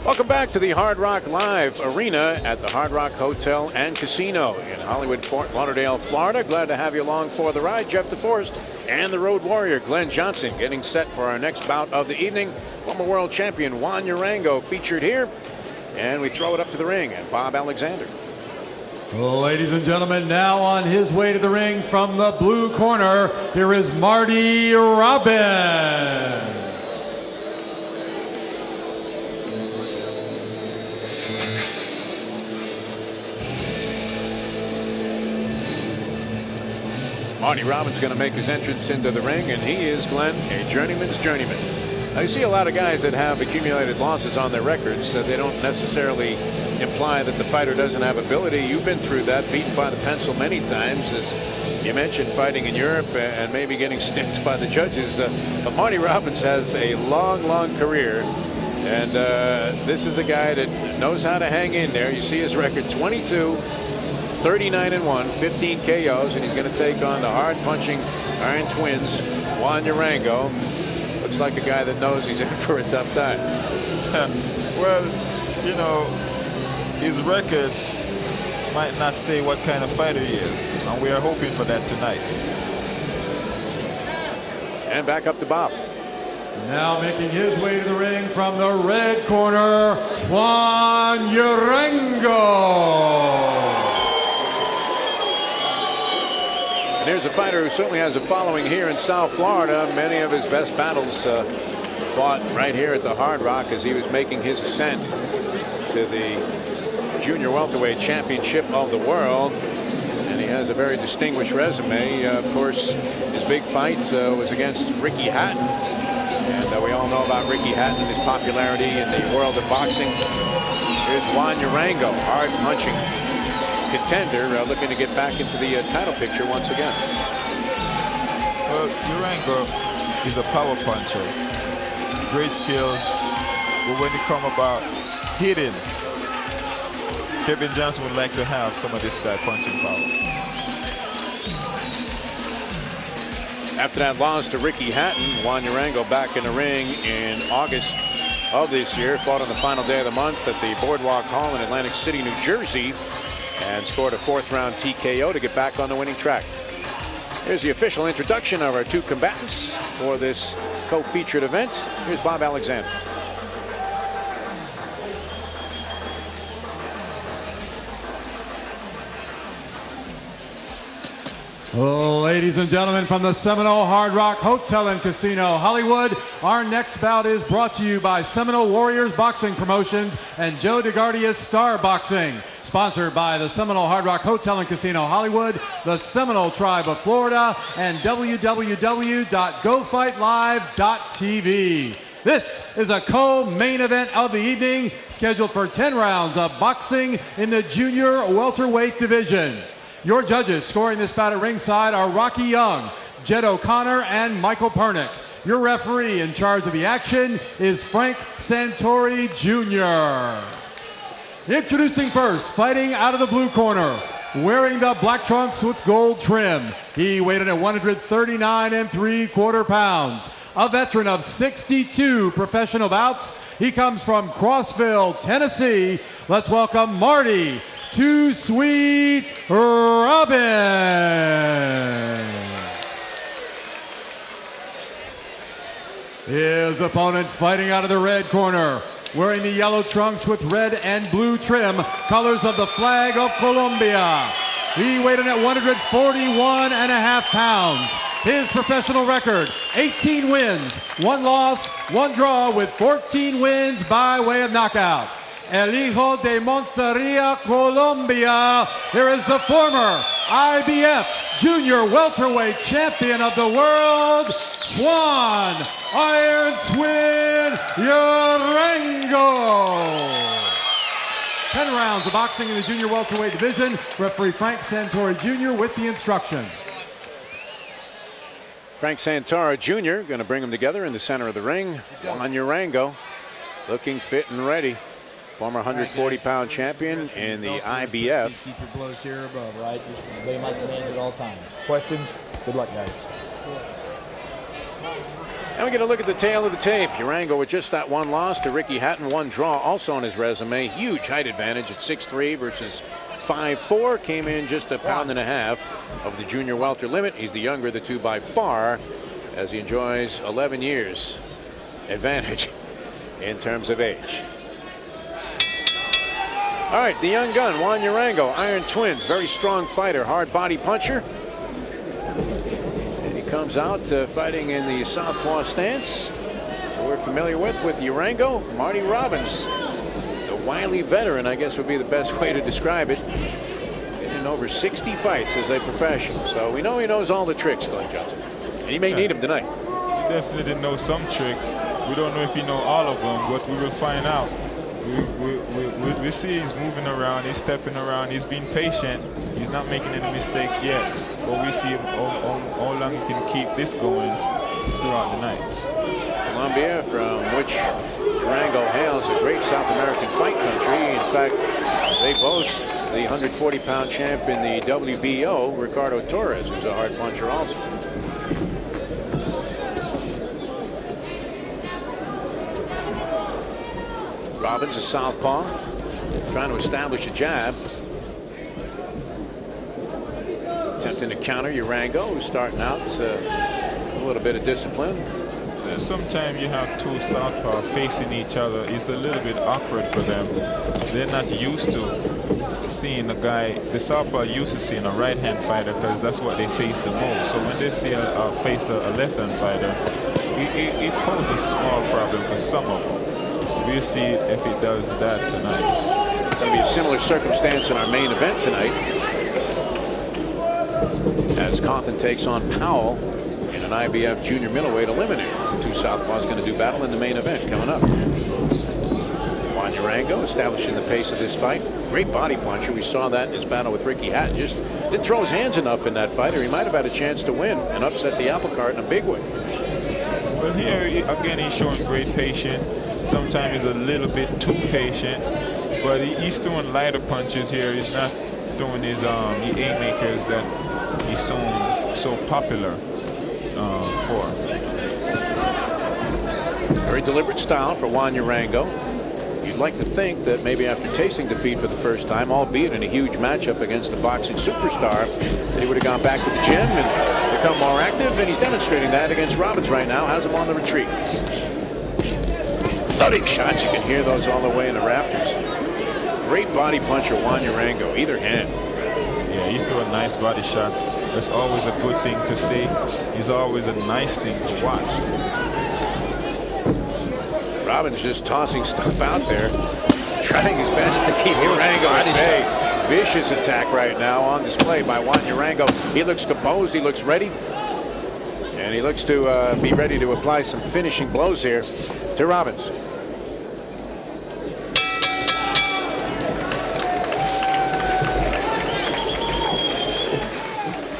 Welcome back to the Hard Rock Live Arena at the Hard Rock Hotel and Casino in Hollywood, Fort Lauderdale, Florida. Glad to have you along for the ride. Jeff DeForest and the Road Warrior Glenn Johnson getting set for our next bout of the evening. Former world champion Juan Urango featured here. And we throw it up to the ring and Bob Alexander. Ladies and gentlemen, now on his way to the ring from the blue corner, here is Marty Robbins. Marty Robbins going to make his entrance into the ring, and he is, Glenn, a journeyman's journeyman. I see a lot of guys that have accumulated losses on their records that they don't necessarily imply that the fighter doesn't have ability. You've been through that, beaten by the pencil many times, as you mentioned, fighting in Europe and maybe getting stiffed by the judges. But Marty Robbins has a long, long career, and this is a guy that knows how to hang in there. You see his record, 22. 39-1, 15 KOs, and he's going to take on the hard-punching Iron Twins, Juan Urango. Looks like a guy that knows he's in for a tough time. Well, you know, his record might not say what kind of fighter he is, and we are hoping for that tonight. And back up to Bob. Now making his way to the ring from the red corner, Juan Urango. And here's a fighter who certainly has a following here in South Florida. Many of his best battles fought right here at the Hard Rock as he was making his ascent to the Junior Welterweight Championship of the World. And he has a very distinguished resume. Of course, his big fight was against Ricky Hatton. And we all know about Ricky Hatton, his popularity in the world of boxing. Here's Juan Urango, hard-punching contender, looking to get back into the title picture once again. Well, Urango is a power puncher. Great skills. But when you come about hitting, Kevin Johnson would like to have some of this guy punching power. After that loss to Ricky Hatton, Juan Urango back in the ring in August of this year. Fought on the final day of the month at the Boardwalk Hall in Atlantic City, New Jersey, and scored a fourth-round TKO to get back on the winning track. Here's the official introduction of our two combatants for this co-featured event. Here's Bob Alexander. Ladies and gentlemen, from the Seminole Hard Rock Hotel and Casino, Hollywood, our next bout is brought to you by Seminole Warriors Boxing Promotions and Joe DeGuardia's Star Boxing. Sponsored by the Seminole Hard Rock Hotel and Casino Hollywood, the Seminole Tribe of Florida, and www.gofightlive.tv. This is a co-main event of the evening, scheduled for 10 rounds of boxing in the junior welterweight division. Your judges scoring this bout at ringside are Rocky Young, Jed O'Connor, and Michael Pernick. Your referee in charge of the action is Frank Santori Jr. Introducing first, fighting out of the blue corner, wearing the black trunks with gold trim. He weighed in at 139 3/4 pounds. A veteran of 62 professional bouts. He comes from Crossville, Tennessee. Let's welcome Marty Too Sweet Robbins. His opponent fighting out of the red corner, wearing the yellow trunks with red and blue trim, colors of the flag of Colombia. He weighed in at 141.5 pounds. His professional record, 18 wins, 1 loss, 1 draw, with 14 wins by way of knockout. El Hijo de Monteria, Colombia. Here is the former IBF Junior Welterweight Champion of the World, Juan Iron Twin Urango. 10 rounds of boxing in the junior welterweight division. Referee Frank Santori Jr. with the instruction. Frank Santori Jr. going to bring them together in the center of the ring. Juan Urango looking fit and ready. Former 140-pound champion in the IBF. Keep your blows here above, right? Just lay them out the range at all times. Questions? Good luck, guys. And we get a look at the tail of the tape. Urango with just that one loss to Ricky Hatton, one draw also on his resume. Huge height advantage at 6'3" versus 5'4". Came in just a pound and a half of the junior welter limit. He's the younger of the two by far, as he enjoys 11 years advantage in terms of age. All right, the young gun, Juan Urango, Iron Twins, very strong fighter, hard body puncher. And he comes out fighting in the southpaw stance that we're familiar with Urango. Marty Robbins, the wily veteran, I guess would be the best way to describe it. Been in over 60 fights as a professional, so we know he knows all the tricks, Glenn Johnson. And he may need them tonight. He definitely know some tricks. We don't know if he know all of them, but we will find out. We see he's moving around, he's stepping around, he's being patient, he's not making any mistakes yet. But we see him how long he can keep this going throughout the night. Colombia, from which Urango hails, a great South American fight country. In fact, they boast the 140-pound champ in the WBO, Ricardo Torres, who's a hard puncher also. Robbins, a southpaw, trying to establish a jab. Attempting to counter Urango, who's starting out a little bit of discipline. Sometimes you have two southpaw facing each other. It's a little bit awkward for them. They're not used to seeing the southpaw used to seeing a right-hand fighter because that's what they face the most. So when they see face a left-hand fighter, it poses a small problem for some of them. We'll see if it does that tonight. It's going to be a similar circumstance in our main event tonight, as Coffin takes on Powell in an IBF junior middleweight eliminator. The two southpaws going to do battle in the main event coming up. Juan Urango establishing the pace of this fight. Great body puncher. We saw that in his battle with Ricky Hatton. Just didn't throw his hands enough in that fight, or he might have had a chance to win and upset the apple cart in a big way. Well, here again he's showing great patience. Sometimes he's a little bit too patient, but he's throwing lighter punches here. He's not throwing his haymakers that he's so popular for. Very deliberate style for Juan Urango. You'd like to think that maybe after tasting defeat for the first time, albeit in a huge matchup against a boxing superstar, that he would have gone back to the gym and become more active, and he's demonstrating that against Robbins right now, has him on the retreat. Thudding shots, you can hear those all the way in the rafters. Great body puncher, Juan Urango, either hand. Yeah, he threw nice body shots. That's always a good thing to see. It's always a nice thing to watch. Robbins just tossing stuff out there, trying his best to keep Urango at bay. Vicious attack right now on display by Juan Urango. He looks composed, he looks ready, and he looks to be ready to apply some finishing blows here to Robbins.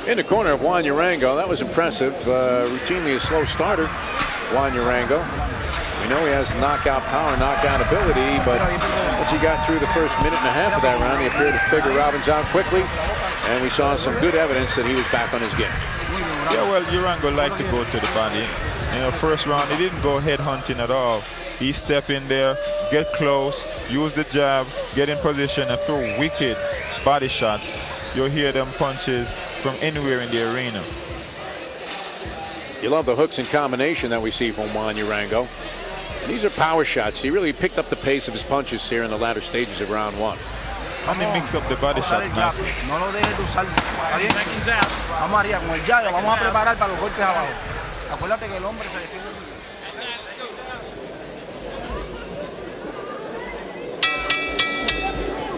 In the corner of Juan Urango, that was impressive. Routinely a slow starter, Juan Urango. We know he has knockout power, knockout ability, but once he got through the first minute and a half of that round, he appeared to figure Robbins out quickly, and we saw some good evidence that he was back on his game. Yeah, well, Urango liked to go to the body. In the first round, he didn't go head hunting at all. He stepped in there, get close, use the jab, get in position, and throw wicked body shots. You'll hear them punches from anywhere in the arena. You love the hooks and combination that we see from Juan Urango. And these are power shots. He really picked up the pace of his punches here in the latter stages of round one. And he mix up the body shots nicely. No lo dejes de usar. ¿Está bien? Vamos arriba con el jab, vamos a preparar para los golpes abajo. Acuérdate que el hombre se defiende.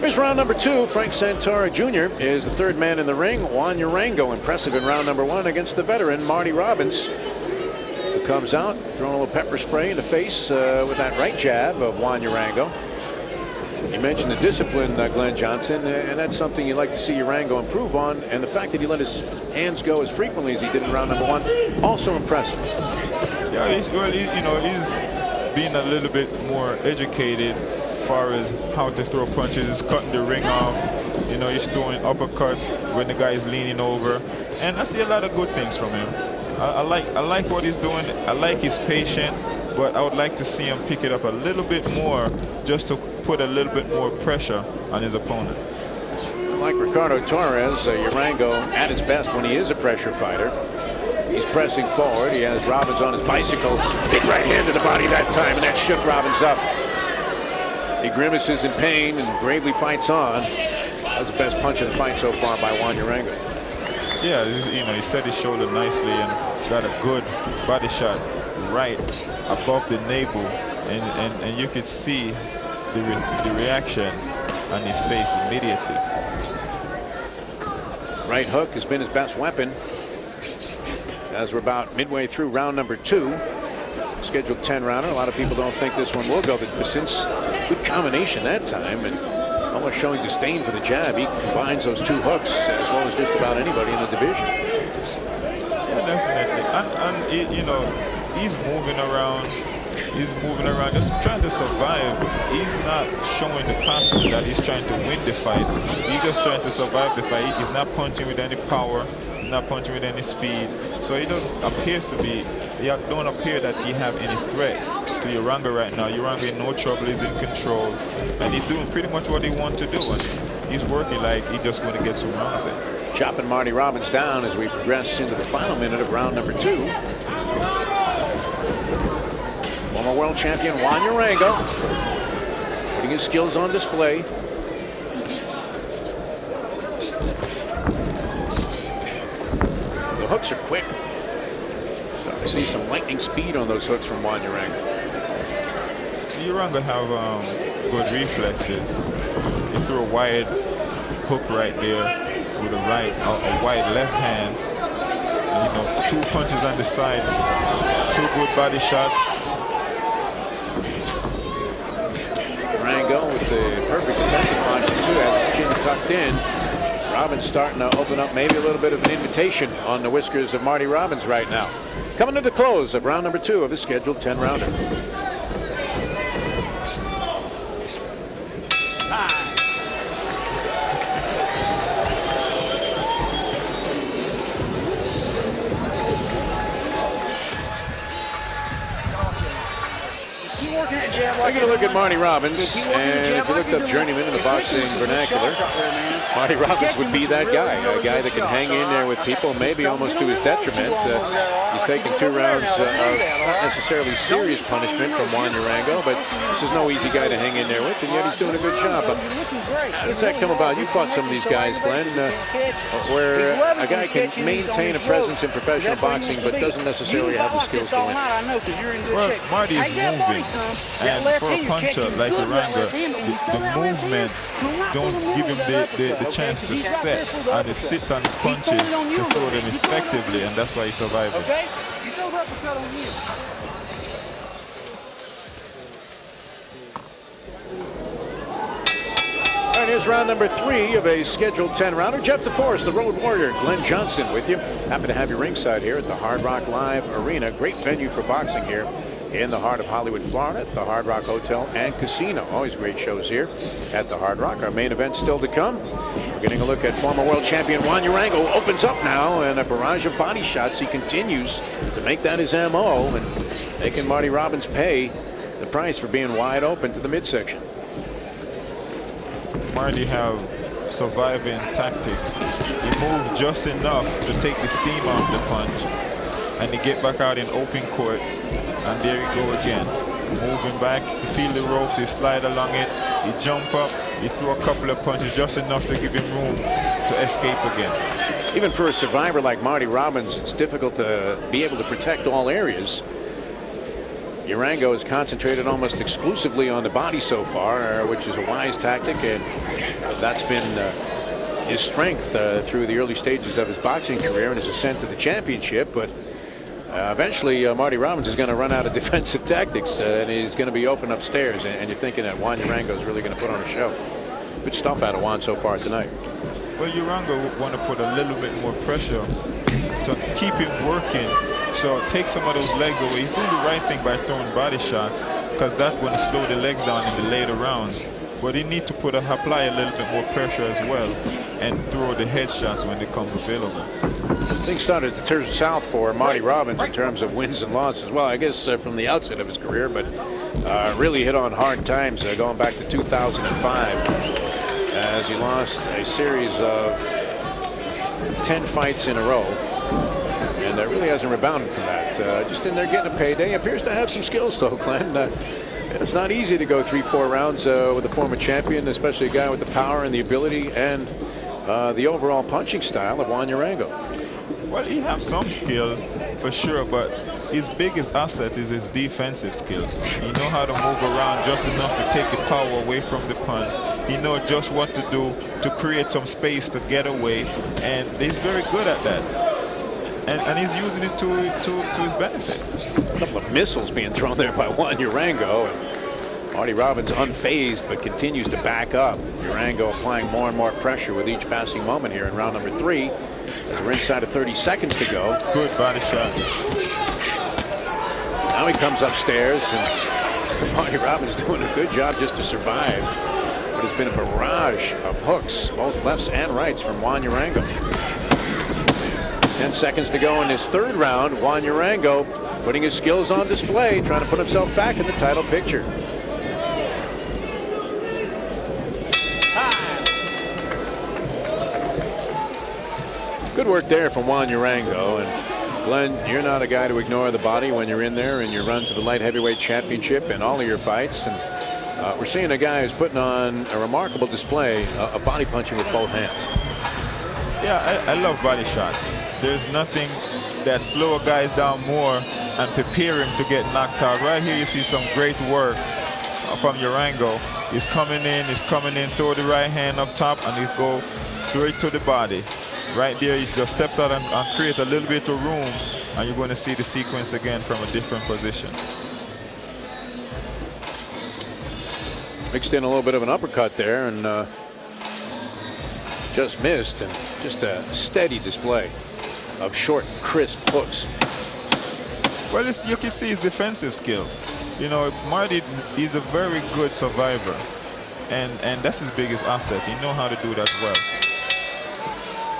Here's round number two. Frank Santoro Jr. is the third man in the ring. Juan Urango, impressive in round number one against the veteran Marty Robbins, who comes out throwing a little pepper spray in the face with that right jab of Juan Urango. You mentioned the discipline, Glenn Johnson, and that's something you'd like to see Urango improve on. And the fact that he let his hands go as frequently as he did in round number one, also impressive. Yeah, being a little bit more educated as far as how to throw punches. He's cutting the ring off. You know, he's throwing uppercuts when the guy is leaning over. And I see a lot of good things from him. I like what he's doing. I like his patience, but I would like to see him pick it up a little bit more just to put a little bit more pressure on his opponent. Like Ricardo Torres, Urango at his best when he is a pressure fighter. He's pressing forward. He has Robbins on his bicycle. Big right hand to the body that time, and that shook Robbins up. He grimaces in pain and bravely fights on. That was the best punch of the fight so far by Juan Urango. Yeah, you know, he set his shoulder nicely and got a good body shot right above the navel, and you could see the reaction on his face immediately. Right hook has been his best weapon. As we're about midway through round number 2, scheduled 10-rounder. A lot of people don't think this one will go the distance. Good combination that time, and almost showing disdain for the jab. He combines those 2 hooks as well as just about anybody in the division. Yeah, definitely. And you know, he's moving around. He's moving around, just trying to survive. He's not showing the passion that he's trying to win the fight. He's just trying to survive the fight. He's not punching with any power. He's not punching with any speed. So he doesn't appears to be. He don't appear that he have any threat to Urango right now. Urango in no trouble. He's in control, and he's doing pretty much what he wants to do. And he's working like he's just going to get some rounds in. Chopping Marty Robbins down as we progress into the final minute of round number 2. Former world champion Juan Urango putting his skills on display. The hooks are quick. So I see some lightning speed on those hooks from Juan Urango. Urango have good reflexes. He threw a wide hook right there with a wide left hand. And, you know, 2 punches on the side, 2 good body shots. Urango with the perfect defensive posture too, has his chin tucked in. Robbins starting to open up maybe a little bit of an invitation on the whiskers of Marty Robbins right now. Coming to the close of round number 2 of his scheduled 10-rounder. We're going to look at Marty Robbins, and if you looked up journeyman in the boxing vernacular, Marty Robbins would be that guy, a guy that can hang in there with people, maybe almost to his detriment. He's taken 2 rounds of not necessarily serious punishment from Juan Urango, but this is no easy guy to hang in there with, and yet he's doing a good job. But how does that come about? You fought some of these guys, Glenn, where a guy can maintain a presence in professional boxing, but doesn't necessarily have the skills to win. Well, Marty is moving, and for a puncher like Urango, the movement don't give him the chance to set and to sit on his punches to throw them effectively, and that's why he's surviving. Okay? You throw the uppercut on you. All right, here's round number 3 of a scheduled 10-rounder. Jeff DeForest, the Road Warrior, Glenn Johnson with you. Happy to have you ringside here at the Hard Rock Live Arena. Great venue for boxing here in the heart of Hollywood, Florida, at the Hard Rock Hotel and Casino. Always great shows here at the Hard Rock. Our main event still to come. We're getting a look at former world champion Juan Urango. Opens up now, and a barrage of body shots. He continues to make that his MO, and making Marty Robbins pay the price for being wide open to the midsection. Marty have surviving tactics. He moved just enough to take the steam off the punch, and he get back out in open court. And there you go again, moving back, he feel the ropes, he slide along it, he jump up, he throw a couple of punches, just enough to give him room to escape again. Even for a survivor like Marty Robbins, it's difficult to be able to protect all areas. Urango has concentrated almost exclusively on the body so far, which is a wise tactic, and that's been his strength through the early stages of his boxing career and his ascent to the championship. But eventually, Marty Robbins is going to run out of defensive tactics, and he's going to be open upstairs. And you're thinking that Juan Urango is really going to put on a show. Good stuff out of Juan so far tonight. Well, Urango want to put a little bit more pressure, so keep him working. So take some of those legs away. He's doing the right thing by throwing body shots, because that's going to slow the legs down in the later rounds. But he need to apply a little bit more pressure as well and throw the headshots when they come available. Things started to turn south for Marty Robbins in terms of wins and losses. Well, I guess from the outset of his career, but really hit on hard times going back to 2005 as he lost a series of 10 fights in a row. And really hasn't rebounded from that. Just in there getting a payday. Appears to have some skills, though, Glenn. It's not easy to go 3-4 rounds with a former champion, especially a guy with the power and the ability and the overall punching style of Juan Urango. Well, he has some skills for sure, but his biggest asset is his defensive skills. He know how to move around just enough to take the power away from the punch. He knows just what to do to create some space to get away, and he's very good at that. And he's using it to his benefit. A couple of missiles being thrown there by Juan Urango. And Marty Robbins unfazed, but continues to back up. Urango applying more and more pressure with each passing moment here in round number 3. As we're inside of 30 seconds to go. Good body shot. Now he comes upstairs, and Marty Robbins doing a good job just to survive what has been a barrage of hooks, both lefts and rights, from Juan Urango. 10 seconds to go in this third round. Juan Urango putting his skills on display, trying to put himself back in the title picture. Good work there from Juan Urango. And Glenn, you're not a guy to ignore the body when you're in there and you run to the light heavyweight championship in all of your fights. And we're seeing a guy who's putting on a remarkable display of body punching with both hands. Yeah, I love body shots. There's nothing that slows guys down more and prepare him to get knocked out. Right here you see some great work from Urango. He's coming in, throw the right hand up top, and he go straight to the body. Right there, he's just stepped out and create a little bit of room, and you're going to see the sequence again from a different position. Mixed in a little bit of an uppercut there, and just missed, and just a steady display of short, crisp hooks. Well, you can see his defensive skill. You know, Marty is a very good survivor, and that's his biggest asset. He knows how to do that well.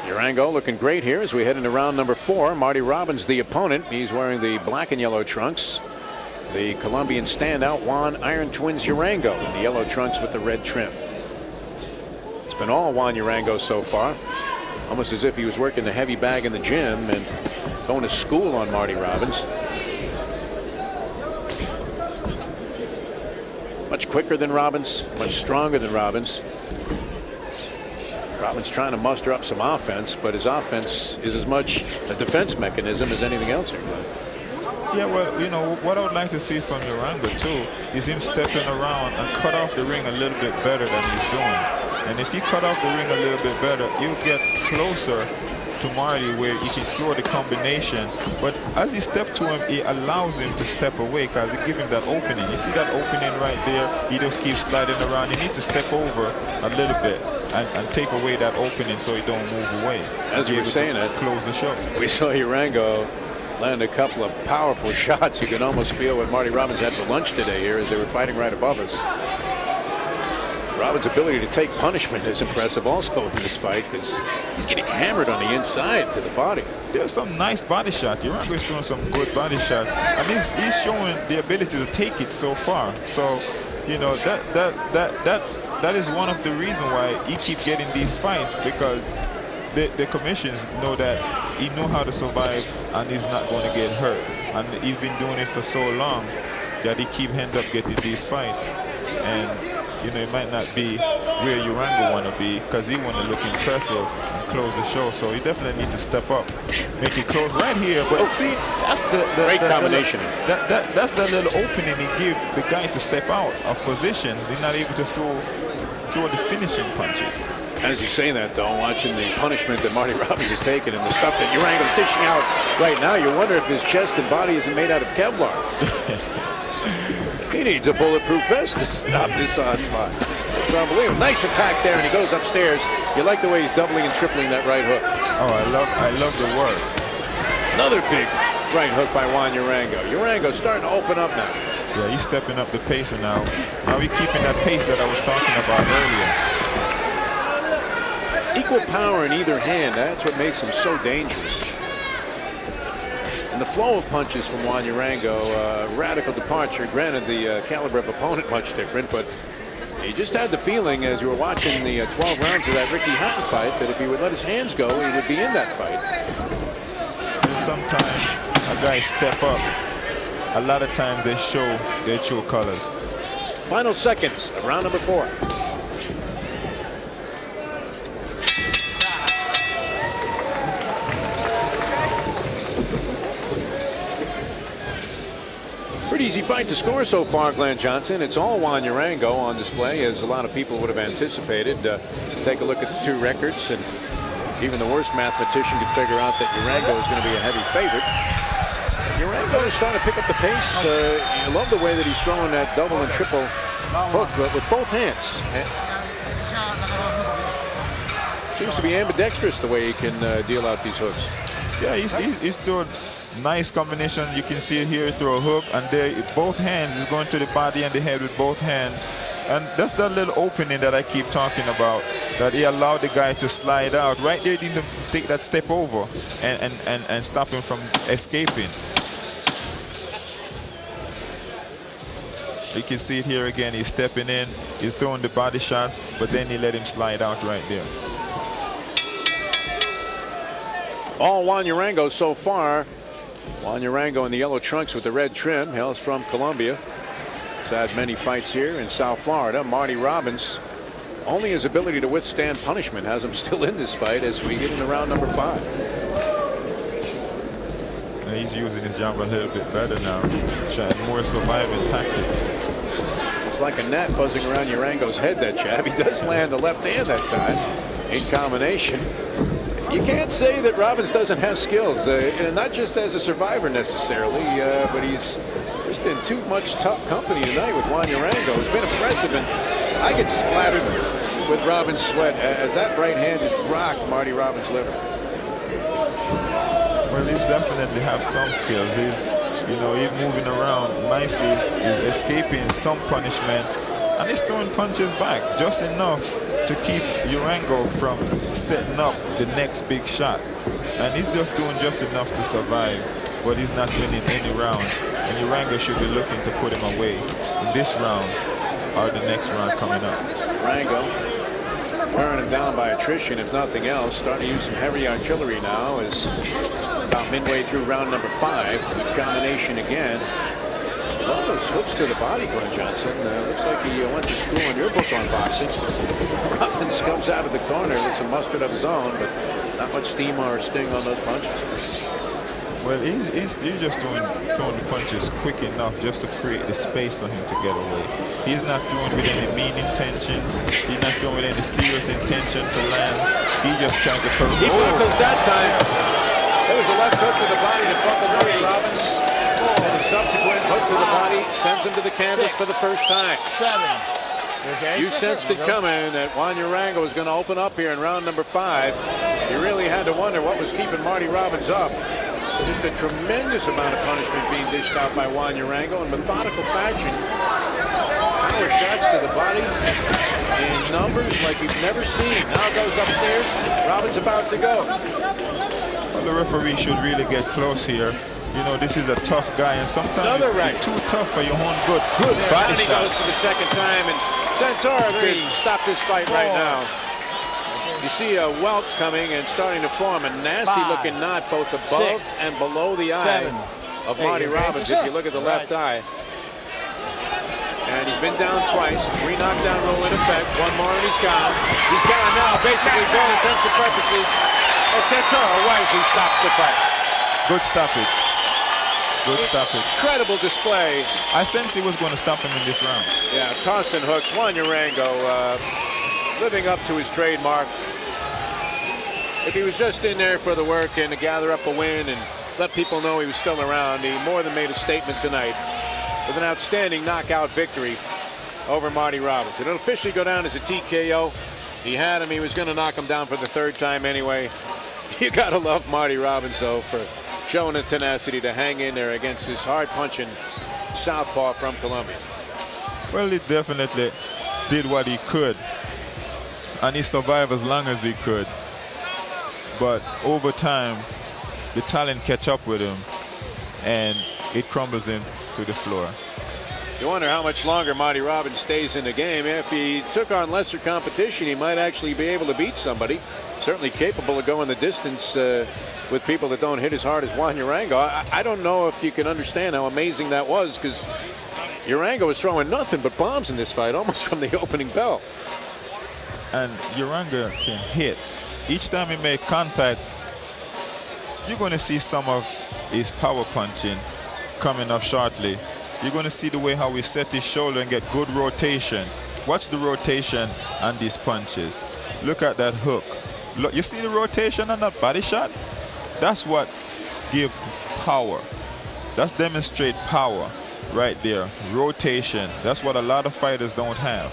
Urango looking great here as we head into round number 4. Marty Robbins, the opponent. He's wearing the black and yellow trunks. The Colombian standout, Juan Iron Twins Urango, in the yellow trunks with the red trim. It's been all Juan Urango so far. Almost as if he was working the heavy bag in the gym and going to school on Marty Robbins. Much quicker than Robbins, much stronger than Robbins. Robbins trying to muster up some offense, but his offense is as much a defense mechanism as anything else here. Yeah, well, you know, what I would like to see from Urango, too, is him stepping around and cut off the ring a little bit better than he's doing. And if he cut off the ring a little bit better, he'll get closer to Marty where he can throw the combination. But as he steps to him, it allows him to step away because it gives him that opening. You see that opening right there? He just keeps sliding around. You need to step over a little bit and take away that opening so he don't move away. As you were saying it, close the show. We saw Urango land a couple of powerful shots. You can almost feel what Marty Robbins had for lunch today here as they were fighting right above us. Robbins' ability to take punishment is impressive also in this fight because he's getting hammered on the inside to the body. There's some nice body shots. Urango is doing some good body shots, and he's showing the ability to take it so far. So, you know, that is one of the reasons why he keeps getting these fights, because the commissions know that he knows how to survive and he's not going to get hurt. And he's been doing it for so long that he keep end up getting these fights. And you know, it might not be where Urango want to be because he want to look impressive and close the show. So he definitely need to step up, make it close right here. But see, that's the great combination. That's the little opening he give the guy to step out of position. He's not able to throw the finishing punches. As you say that, though, watching the punishment that Marty Robbins has taken and the stuff that Urango's dishing out right now, you wonder if his chest and body isn't made out of Kevlar. He needs a bulletproof vest to stop this onslaught. It's unbelievable. Nice attack there, and he goes upstairs. You like the way he's doubling and tripling that right hook. Oh, I love the work. Another big right hook by Juan Urango. Urango starting to open up now. Yeah, he's stepping up the pace now. Now he's keeping that pace that I was talking about earlier. Equal power in either hand. That's what makes him so dangerous. And the flow of punches from Juan Urango, radical departure. Granted, the caliber of opponent much different, but you just had the feeling as you were watching the 12 rounds of that Ricky Hatton fight that if he would let his hands go, he would be in that fight. And sometimes a guy step up. A lot of times they show their true colors. Final seconds of round number 4. Pretty easy fight to score so far, Glenn Johnson. It's all Juan Urango on display, as a lot of people would have anticipated. Take a look at the 2 records, and even the worst mathematician could figure out that Urango is going to be a heavy favorite. Urango is starting to pick up the pace. I love the way that he's throwing that double and triple hook with both hands. Seems to be ambidextrous the way he can deal out these hooks. Yeah, he's doing nice combination. You can see here through a hook, and there both hands is going to the body and the head with both hands. And that's that little opening that I keep talking about, that he allowed the guy to slide out. Right there, he didn't take that step over and stop him from escaping. You can see it here again. He's stepping in, he's throwing the body shots, but then he let him slide out right there. All Juan Urango so far. Juan Urango in the yellow trunks with the red trim, hails from Colombia. He's had many fights here in South Florida. Marty Robbins, only his ability to withstand punishment has him still in this fight as we get into round number 5. And he's using his jab a little bit better now, trying more surviving tactics. It's like a gnat buzzing around Urango's head, that jab. He does land the left hand that time in combination. You can't say that Robbins doesn't have skills, and not just as a survivor necessarily, but he's just in too much tough company tonight with Juan Urango. It's been impressive, and I get splattered with Robbins' sweat as that right hand just rocked Marty Robbins' liver. Well, he's definitely have some skills. He's moving around nicely. He's escaping some punishment, and he's throwing punches back just enough to keep Urango from setting up the next big shot. And he's just doing just enough to survive, but he's not winning any rounds. And Urango should be looking to put him away in this round or the next round coming up. Urango wearing him down by attrition, if nothing else. Starting to use some heavy artillery now as about midway through round number 5. Combination again. All those hooks to the body, Glenn Johnson. Looks like he went to school on your book on boxing. Robbins comes out of the corner with some mustard of his own, but not much steam or sting on those punches. Well, he's just throwing the punches quick enough just to create the space for him to get away. He's not throwing with any mean intentions. He's not throwing with any serious intention to land. He just trying to throw. He buckles that time. There was a left hook to the body to buckle Marty Robbins. And a subsequent hook to the body sends him to the canvas for the first time. 7. Okay. You sensed it coming that Juan Urango was going to open up here in round number 5. You really had to wonder what was keeping Marty Robbins up. Just a tremendous amount of punishment being dished out by Juan Urango in methodical fashion. Power shots to the body in numbers like you've never seen. Now goes upstairs. Robbins about to go. Well, the referee should really get close here. You know, this is a tough guy, and sometimes you're too tough for your own good body He shot. goes for the second time, and Santora could stop this fight right now. You see a welt coming and starting to form a nasty-looking knot both above and below the eye of Marty Robbins, if you look at the left eye. And he's been down twice. 3 knockdown rule in effect. 1 more and he's gone. He's gone now, basically for all intents and purposes. And Santora wisely stops the fight. Good stoppage. Good stoppage. Incredible display. I sense he was going to stop him in this round. Yeah, tossing hooks. Juan Urango living up to his trademark. If he was just in there for the work and to gather up a win and let people know he was still around, he more than made a statement tonight with an outstanding knockout victory over Marty Robbins. It'll officially go down as a TKO. He had him. He was going to knock him down for the 3rd time anyway. You got to love Marty Robbins, though, for showing the tenacity to hang in there against this hard-punching southpaw from Colombia. Well, he definitely did what he could, and he survived as long as he could. But over time, the talent catch up with him, and it crumbles him to the floor. You wonder how much longer Marty Robbins stays in the game. If he took on lesser competition, he might actually be able to beat somebody. Certainly capable of going the distance with people that don't hit as hard as Juan Urango. I don't know if you can understand how amazing that was, because Urango was throwing nothing but bombs in this fight, almost from the opening bell. And Urango can hit. Each time he makes contact, you're going to see some of his power punching coming up shortly. You're going to see the way how he set his shoulder and get good rotation. Watch the rotation on these punches. Look at that hook. Look, you see the rotation on that body shot? That's what gives power. That's demonstrate power right there. Rotation. That's what a lot of fighters don't have.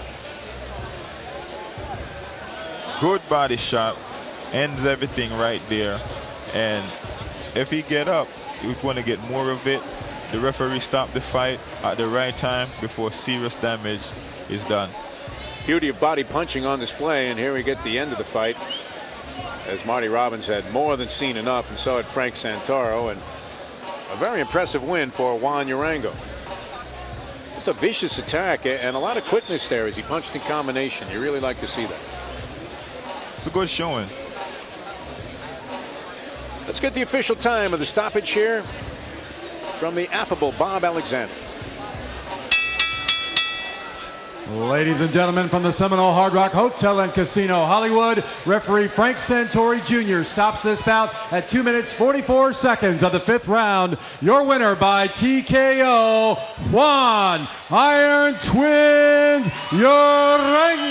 Good body shot. Ends everything right there. And if he get up, he's going to get more of it. The referee stopped the fight at the right time before serious damage is done. Beauty of body punching on display, and here we get the end of the fight, as Marty Robbins had more than seen enough, and so had Frank Santoro, and a very impressive win for Juan Urango. Just a vicious attack and a lot of quickness there as he punched in combination. You really like to see that. It's a good showing. Let's get the official time of the stoppage here from the affable Bob Alexander. Ladies and gentlemen, from the Seminole Hard Rock Hotel and Casino, Hollywood, referee Frank Santori Jr. stops this bout at 2 minutes 44 seconds of the 5th round. Your winner by TKO, Juan Iron Twins Urango.